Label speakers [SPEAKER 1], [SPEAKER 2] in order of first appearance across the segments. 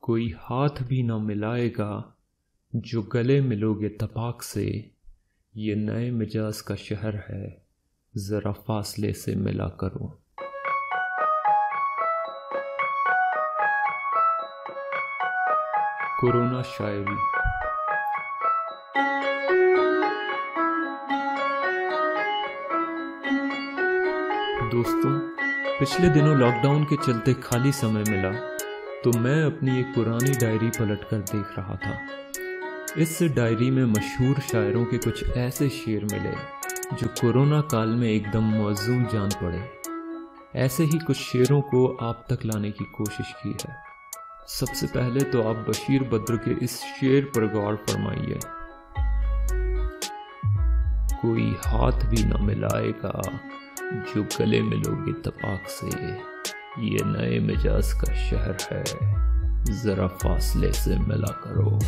[SPEAKER 1] कोई हाथ भी ना मिलाएगा जो गले मिलोगे तपाक से। ये नए मिजाज का शहर है, जरा फासले से मिला करो। कोरोना शायरी। दोस्तों, पिछले दिनों लॉकडाउन के चलते खाली समय मिला तो मैं अपनी एक पुरानी डायरी पलटकर देख रहा था। इस डायरी में मशहूर शायरों के कुछ ऐसे शेर मिले जो कोरोना काल में एकदम मौजूद जान पड़े। ऐसे ही कुछ शेरों को आप तक लाने की कोशिश की है। सबसे पहले तो आप बशीर बद्र के इस शेर पर गौर फरमाइए। कोई हाथ भी न मिलाएगा जो गले मिलोगे तपाक से। ये नए मिजाज का शहर है, जरा फासले से मिला करो।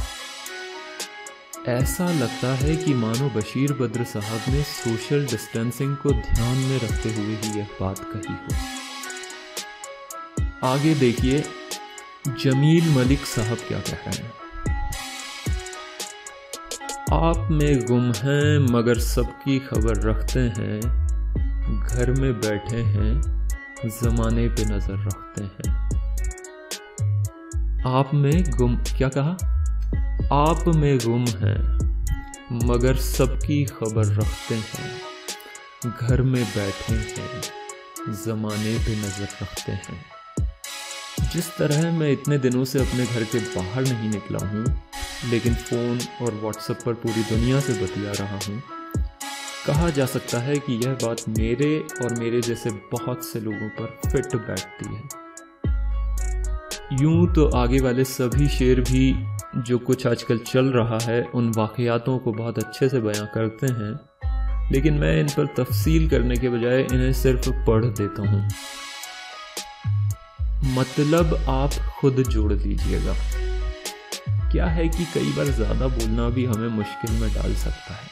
[SPEAKER 1] ऐसा लगता है कि मानो बशीर बद्र साहब ने सोशल डिस्टेंसिंग को ध्यान में रखते हुए ही यह बात कही हो। आगे देखिए जमील मलिक साहब क्या कह रहे हैं। आप में गुम हैं मगर सबकी खबर रखते हैं। घर में बैठे हैं, जमाने पे नजर रखते हैं। आप में गुम क्या कहा? आप में गुम हैं मगर सबकी खबर रखते हैं। घर में बैठे हैं, जमाने पे नजर रखते हैं। जिस तरह मैं इतने दिनों से अपने घर के बाहर नहीं निकला हूँ, लेकिन फ़ोन और व्हाट्सएप पर पूरी दुनिया से बतिया रहा हूँ, कहा जा सकता है कि यह बात मेरे और मेरे जैसे बहुत से लोगों पर फिट बैठती है। यूं तो आगे वाले सभी शेर भी जो कुछ आजकल चल रहा है उन वाक़यातों को बहुत अच्छे से बयां करते हैं, लेकिन मैं इन पर तफसील करने के बजाय इन्हें सिर्फ पढ़ देता हूँ। मतलब आप खुद जोड़ लीजिएगा। क्या है कि कई बार ज़्यादा बोलना भी हमें मुश्किल में डाल सकता है।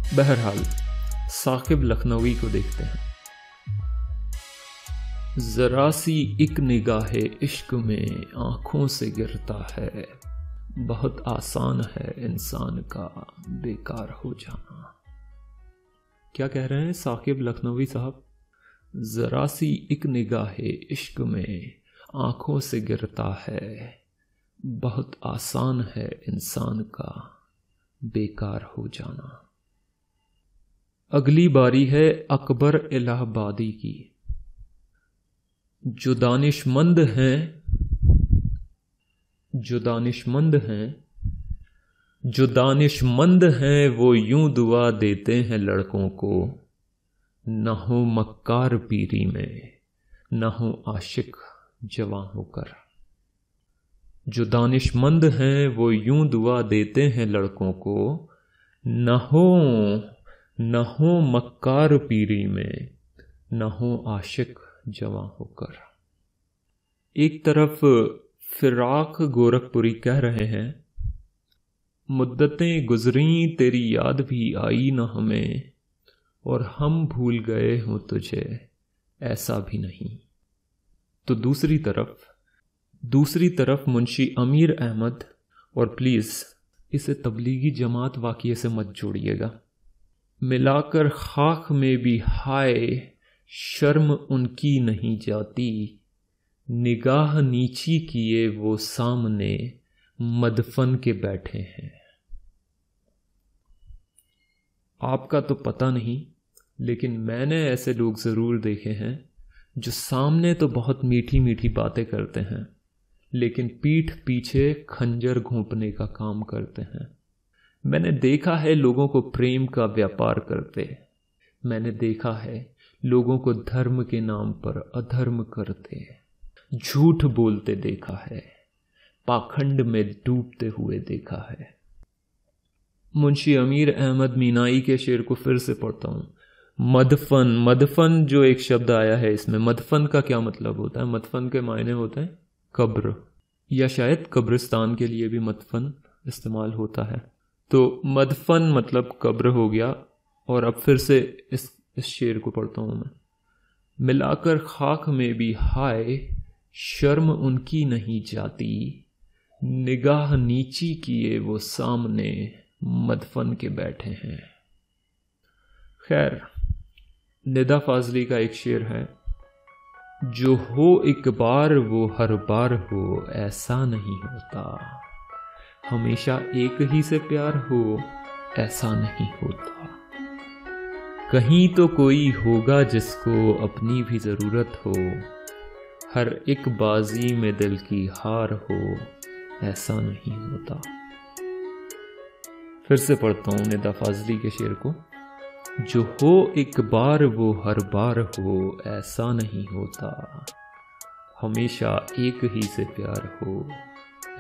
[SPEAKER 1] बहरहाल साकिब लखनवी को देखते हैं। जरा सी एक निगाहे इश्क में आंखों से गिरता है। बहुत आसान है इंसान का बेकार हो जाना। क्या कह रहे हैं साकिब लखनवी साहब? जरा सी एक निगाहे इश्क में आंखों से गिरता है। बहुत आसान है इंसान का बेकार हो जाना। अगली बारी है अकबर इलाहाबादी की। जो दानिशमंद हैं वो यूं दुआ देते हैं लड़कों को। न हो मक्कार पीरी में, न हो आशिक जवां होकर। जो दानिशमंद हैं वो यूं दुआ देते हैं लड़कों को। न हो मक्कार पीरी में, न हो आशिक जवां होकर। एक तरफ फिराक गोरखपुरी कह रहे हैं, मुद्दतें गुजरी तेरी याद भी आई न हमें, और हम भूल गए हों तुझे ऐसा भी नहीं। तो दूसरी तरफ मुंशी अमीर अहमद, और प्लीज इसे तबलीगी जमात वाक़ये से मत जोड़िएगा। मिलाकर खाक में भी हाय शर्म उनकी नहीं जाती। निगाह नीची किए वो सामने मदफन के बैठे हैं। आपका तो पता नहीं, लेकिन मैंने ऐसे लोग जरूर देखे हैं जो सामने तो बहुत मीठी मीठी बातें करते हैं, लेकिन पीठ पीछे खंजर घोंपने का काम करते हैं। मैंने देखा है लोगों को प्रेम का व्यापार करते। मैंने देखा है लोगों को धर्म के नाम पर अधर्म करते, झूठ बोलते देखा है, पाखंड में डूबते हुए देखा है। मुंशी अमीर अहमद मीनाई के शेर को फिर से पढ़ता हूँ। मदफन जो एक शब्द आया है इसमें, मदफन का क्या मतलब होता है? मदफन के मायने होते हैं कब्र, या शायद कब्रिस्तान के लिए भी मदफन इस्तेमाल होता है। तो मदफन मतलब कब्र हो गया। और अब फिर से इस शेर को पढ़ता हूँ मैं। मिलाकर खाक में भी हाय शर्म उनकी नहीं जाती, निगाह नीची किए वो सामने मदफन के बैठे हैं। खैर, निदा फाजली का एक शेर है, जो हो एक बार वो हर बार हो ऐसा नहीं होता, हमेशा एक ही से प्यार हो ऐसा नहीं होता। कहीं तो कोई होगा जिसको अपनी भी ज़रूरत हो, हर एक बाजी में दिल की हार हो ऐसा नहीं होता। फिर से पढ़ता हूँ निदा फाजली के शेर को। जो हो एक बार वो हर बार हो ऐसा नहीं होता, हमेशा एक ही से प्यार हो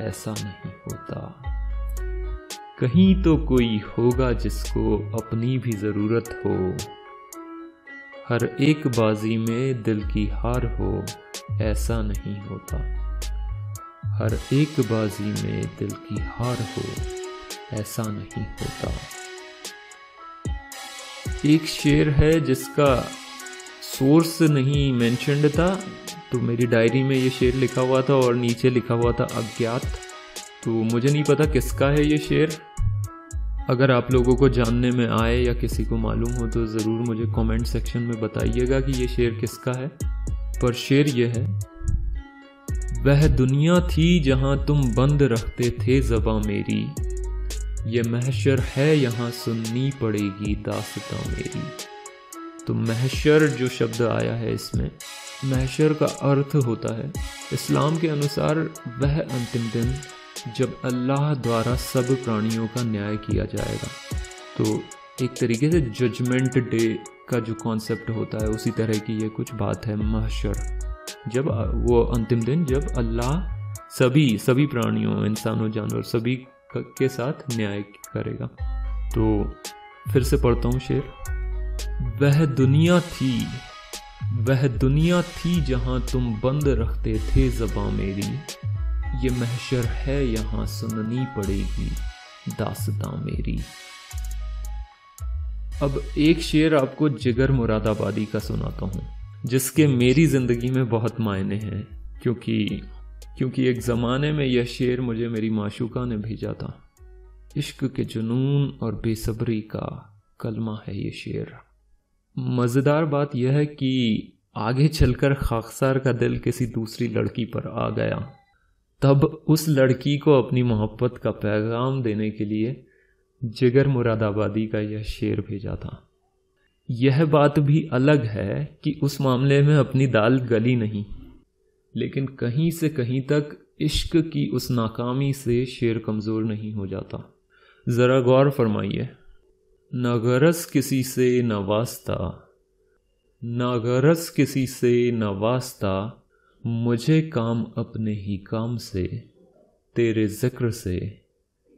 [SPEAKER 1] ऐसा नहीं होता। कहीं तो कोई होगा जिसको अपनी भी ज़रूरत हो, हर एक बाजी में दिल की हार हो ऐसा नहीं होता। हर एक बाजी में दिल की हार हो ऐसा नहीं होता। एक शेर है जिसका सोर्स नहीं मेंशन्ड था, तो मेरी डायरी में ये शेर लिखा हुआ था और नीचे लिखा हुआ था अज्ञात। तो मुझे नहीं पता किसका है ये शेर। अगर आप लोगों को जानने में आए या किसी को मालूम हो तो ज़रूर मुझे कमेंट सेक्शन में बताइएगा कि ये शेर किसका है। पर शेर ये है, वह दुनिया थी जहां तुम बंद रखते थे ज़बां मेरी, ये महशर है यहाँ सुननी पड़ेगी दास्तां मेरी। तो महशर जो शब्द आया है इसमें, महशर का अर्थ होता है इस्लाम के अनुसार वह अंतिम दिन जब अल्लाह द्वारा सब प्राणियों का न्याय किया जाएगा। तो एक तरीके से जजमेंट डे का जो कॉन्सेप्ट होता है उसी तरह की ये कुछ बात है। महशर, जब वो अंतिम दिन जब अल्लाह सभी प्राणियों, इंसानों, जानवर सभी के साथ न्याय करेगा। तो फिर से पढ़ता हूँ शेर। वह दुनिया थी जहां तुम बंद रखते थे ज़बां मेरी, ये महशर है यहाँ सुननी पड़ेगी दास्तां मेरी। अब एक शेर आपको जिगर मुरादाबादी का सुनाता हूँ, जिसके मेरी जिंदगी में बहुत मायने हैं, क्योंकि एक ज़माने में यह शेर मुझे मेरी माशूका ने भेजा था। इश्क के जुनून और बेसब्री का कलमा है ये शेर। मज़ेदार बात यह है कि आगे चलकर खाकसार का दिल किसी दूसरी लड़की पर आ गया, तब उस लड़की को अपनी मोहब्बत का पैगाम देने के लिए जिगर मुरादाबादी का यह शेर भेजा था। यह बात भी अलग है कि उस मामले में अपनी दाल गली नहीं, लेकिन कहीं से कहीं तक इश्क की उस नाकामी से शेर कमज़ोर नहीं हो जाता। ज़रा गौर फरमाइए। ना गरज किसी से न वास्ता, ना गरज किसी से न वास्ता, मुझे काम अपने ही काम से, तेरे ज़िक्र से,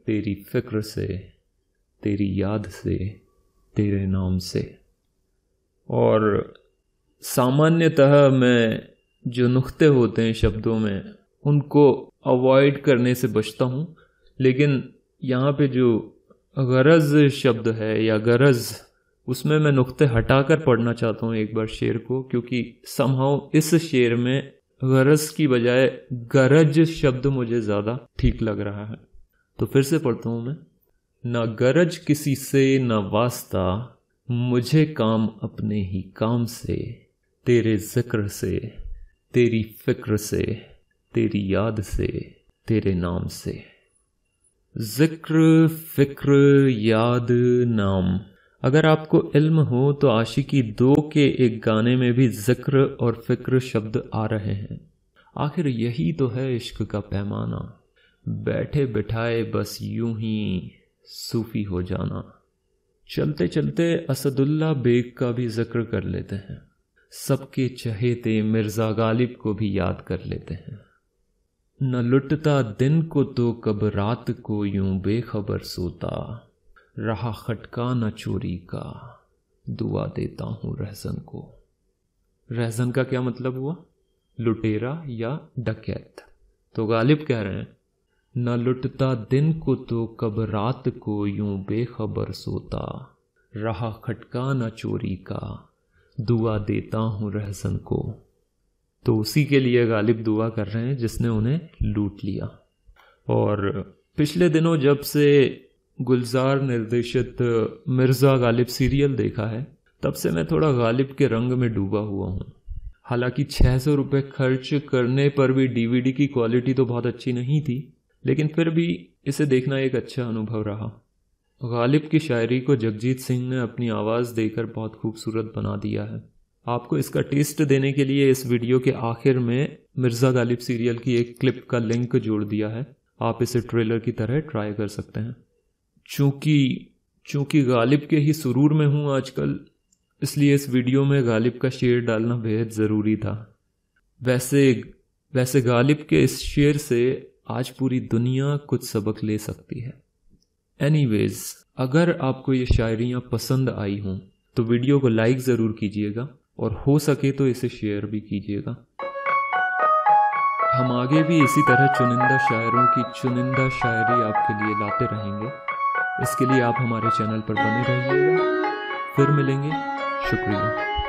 [SPEAKER 1] तेरी फ़िक्र से, तेरी याद से, तेरे नाम से। और सामान्यतः मैं जो नुक्ते होते हैं शब्दों में उनको अवॉइड करने से बचता हूँ, लेकिन यहाँ पे जो गरज शब्द है या गरज, उसमें मैं नुक्ते हटाकर पढ़ना चाहता हूँ एक बार शेर को, क्योंकि समहाउ इस शेर में गरज की बजाय गरज शब्द मुझे ज़्यादा ठीक लग रहा है। तो फिर से पढ़ता हूँ मैं। ना गरज किसी से न वास्ता, मुझे काम अपने ही काम से, तेरे ज़िक्र से, तेरी फ़िक्र से, तेरी याद से, तेरे नाम से। ज़िक्र, फ़िक्र, याद, नाम। अगर आपको इल्म हो तो आशिकी 2 के एक गाने में भी ज़िक्र और फ़िक्र शब्द आ रहे हैं। आखिर यही तो है इश्क का पैमाना, बैठे बिठाए बस यूं ही सूफ़ी हो जाना। चलते चलते असदुल्ला बेग का भी ज़िक्र कर लेते हैं, सबके चहेते मिर्ज़ा गालिब को भी याद कर लेते हैं। न लुटता दिन को तो कब रात को यूं बेखबर सोता, रहा खटका न चोरी का, दुआ देता हूँ रहज़न को। रहज़न का क्या मतलब हुआ? लुटेरा या डकैत। तो गालिब कह रहे हैं, न लुटता दिन को तो कब रात को यूं बेखबर सोता, रहा खटका न चोरी का, दुआ देता हूँ रहज़न को। तो उसी के लिए गालिब दुआ कर रहे हैं जिसने उन्हें लूट लिया। और पिछले दिनों जब से गुलजार निर्देशित मिर्ज़ा गालिब सीरियल देखा है, तब से मैं थोड़ा गालिब के रंग में डूबा हुआ हूँ। हालांकि 600 रुपये खर्च करने पर भी डीवीडी की क्वालिटी तो बहुत अच्छी नहीं थी, लेकिन फिर भी इसे देखना एक अच्छा अनुभव रहा। गालिब की शायरी को जगजीत सिंह ने अपनी आवाज़ देकर बहुत खूबसूरत बना दिया है। आपको इसका टेस्ट देने के लिए इस वीडियो के आखिर में मिर्ज़ा गालिब सीरियल की एक क्लिप का लिंक जोड़ दिया है। आप इसे ट्रेलर की तरह ट्राई कर सकते हैं। चूँकि गालिब के ही सुरूर में हूँ आजकल, इसलिए इस वीडियो में गालिब का शेर डालना बेहद ज़रूरी था। वैसे गालिब के इस शेर से आज पूरी दुनिया कुछ सबक ले सकती है। एनीवेज, अगर आपको ये शायरियाँ पसंद आई हों तो वीडियो को लाइक ज़रूर कीजिएगा और हो सके तो इसे शेयर भी कीजिएगा। हम आगे भी इसी तरह चुनिंदा शायरों की चुनिंदा शायरी आपके लिए लाते रहेंगे। इसके लिए आप हमारे चैनल पर बने रहिएगा। फिर मिलेंगे। शुक्रिया।